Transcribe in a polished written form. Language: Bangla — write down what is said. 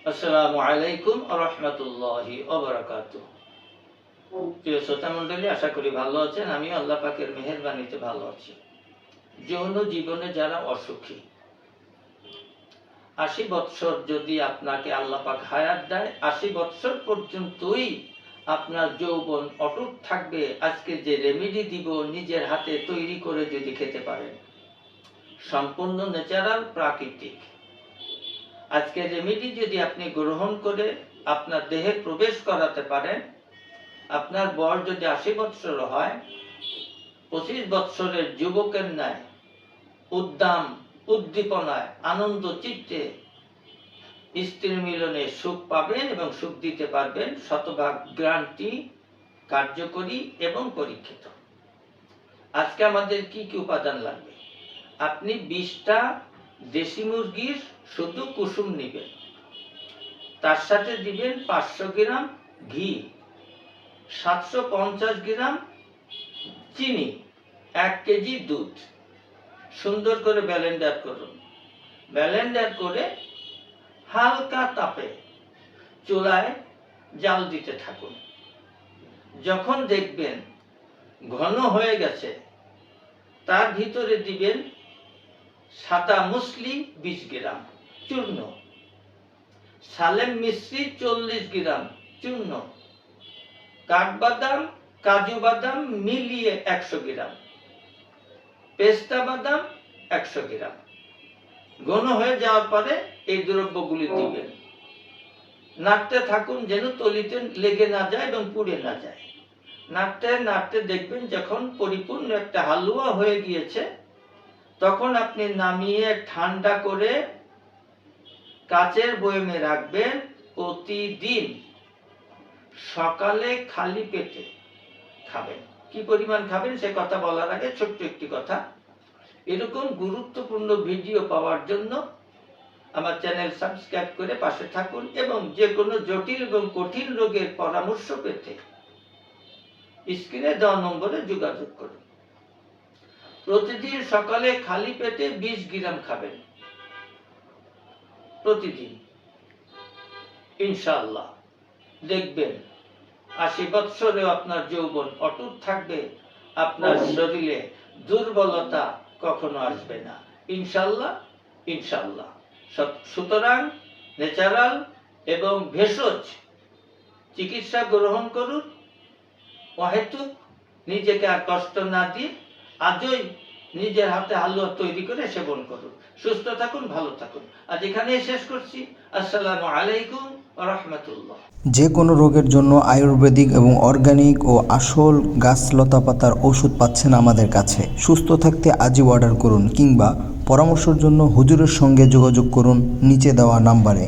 আসসালামু আলাইকুম ওয়া রাহমাতুল্লাহি ওয়া বারাকাতুহু। প্রিয় শ্রোতা মণ্ডলী, আশা করি ভালো আছেন। আমি আল্লাহ পাকের মেহেরবানিতে ভালো আছি। যৌন জীবনে যারা অসুখী, ৮০ বৎসর যদি আপনাকে আল্লাহ পাক হায়াত দেয়, ৮০ বৎসর পর্যন্তই আপনার যৌবন অটুট থাকবে। আজকে যে রেমেডি দিব, নিজের হাতে তৈরি করে যদি খেতে পারেন, সম্পূর্ণ ন্যাচারাল, প্রাকৃতিক। আজকে রেমেডি যদি আপনি গ্রহণ করে আপনার দেহে প্রবেশ করাতে পারেন, আপনার বয়স যদি ৮০ বৎসর হয়, ২৫ বৎসরের যুবকের ন্যায় উদ্দাম উদ্দীপনায় আনন্দ চিত্তে স্ত্রী মিলনে সুখ পাবেন এবং সুখ দিতে পারবেন। শতভাগ গ্যারান্টি, কার্যকরী এবং পরীক্ষিত। আজকে আমাদের কি কি উপাদান লাগবে? আপনি ২০টা দেশি মুরগির শুধু কুসুম নেবেন, তার সাথে দিবেন ৫০০ গ্রাম ঘি, ৭৫০ গ্রাম চিনি, ১ কেজি দুধ। সুন্দর করে ব্লেন্ডার করুন। ব্লেন্ডার করে হালকা তাপে চুলায় জাল দিতে থাকুন। যখন দেখবেন ঘন হয়ে গেছে, তার ভিতরে দিবেন সাদা মুসলি ২০ গ্রাম চূর্ণ, সালেম মিশ্রি ৪০ গ্রাম চূর্ণ, কাঠবাদাম, কাজু বাদাম মিলিয়ে ১০০ গ্রাম, পেস্তা বাদাম ১০০ গ্রাম। ঘন হয়ে যাওয়ার পরে এই দ্রব্যগুলি দিবেন। নাড়তে থাকুন যেন তলিতে লেগে না যায় এবং পুড়ে না যায়। নাড়তে নাড়তে দেখবেন যখন পরিপূর্ণ একটা হালুয়া হয়ে গিয়েছে, তখন আপনি নামিয়ে ঠান্ডা করে কাচের বয়মে রাখবেন। প্রতিদিন সকালে খালি পেটে খাবেন। কি পরিমাণ খাবেন সে কথা বলার আগে ছোট্ট একটি কথা। এরকম গুরুত্বপূর্ণ ভিডিও পাওয়ার জন্য আমার চ্যানেল সাবস্ক্রাইব করে পাশে থাকুন এবং যে কোনো জটিল এবং কঠিন রোগের পরামর্শ পেতে স্ক্রিনে দেওয়া নম্বরে যোগাযোগ করুন। প্রতিদিন সকালে খালি পেটে ২০ গ্রাম খাবেন প্রতিদিন। ইনশাআল্লাহ দেখবেন ৮০ বৎসরেও আপনার যৌবন অটুট থাকবে। আপনার শরীরে দুর্বলতা কখনো আসবে না, ইনশাআল্লাহ ইনশাআল্লাহ। সুতরাং ন্যাচারাল এবং ভেষজ চিকিৎসা গ্রহণ করুন। অহেতুক নিজেকে আর কষ্ট না দিয়ে আজই নিজের হাতে হালুয়া তৈরি করে সেবন করুন। সুস্থ থাকুন, ভালো থাকুন। আজ এখানেই শেষ করছি। আসসালামু আলাইকুম ওয়া রাহমাতুল্লাহ। যে কোনো রোগের জন্য আয়ুর্বেদিক এবং অর্গানিক ও আসল গাছ লতাপাতার ওষুধ পাচ্ছেন আমাদের কাছে। সুস্থ থাকতে আজই অর্ডার করুন কিংবা পরামর্শের জন্য হুজুরের সঙ্গে যোগাযোগ করুন নিচে দেওয়া নাম্বারে।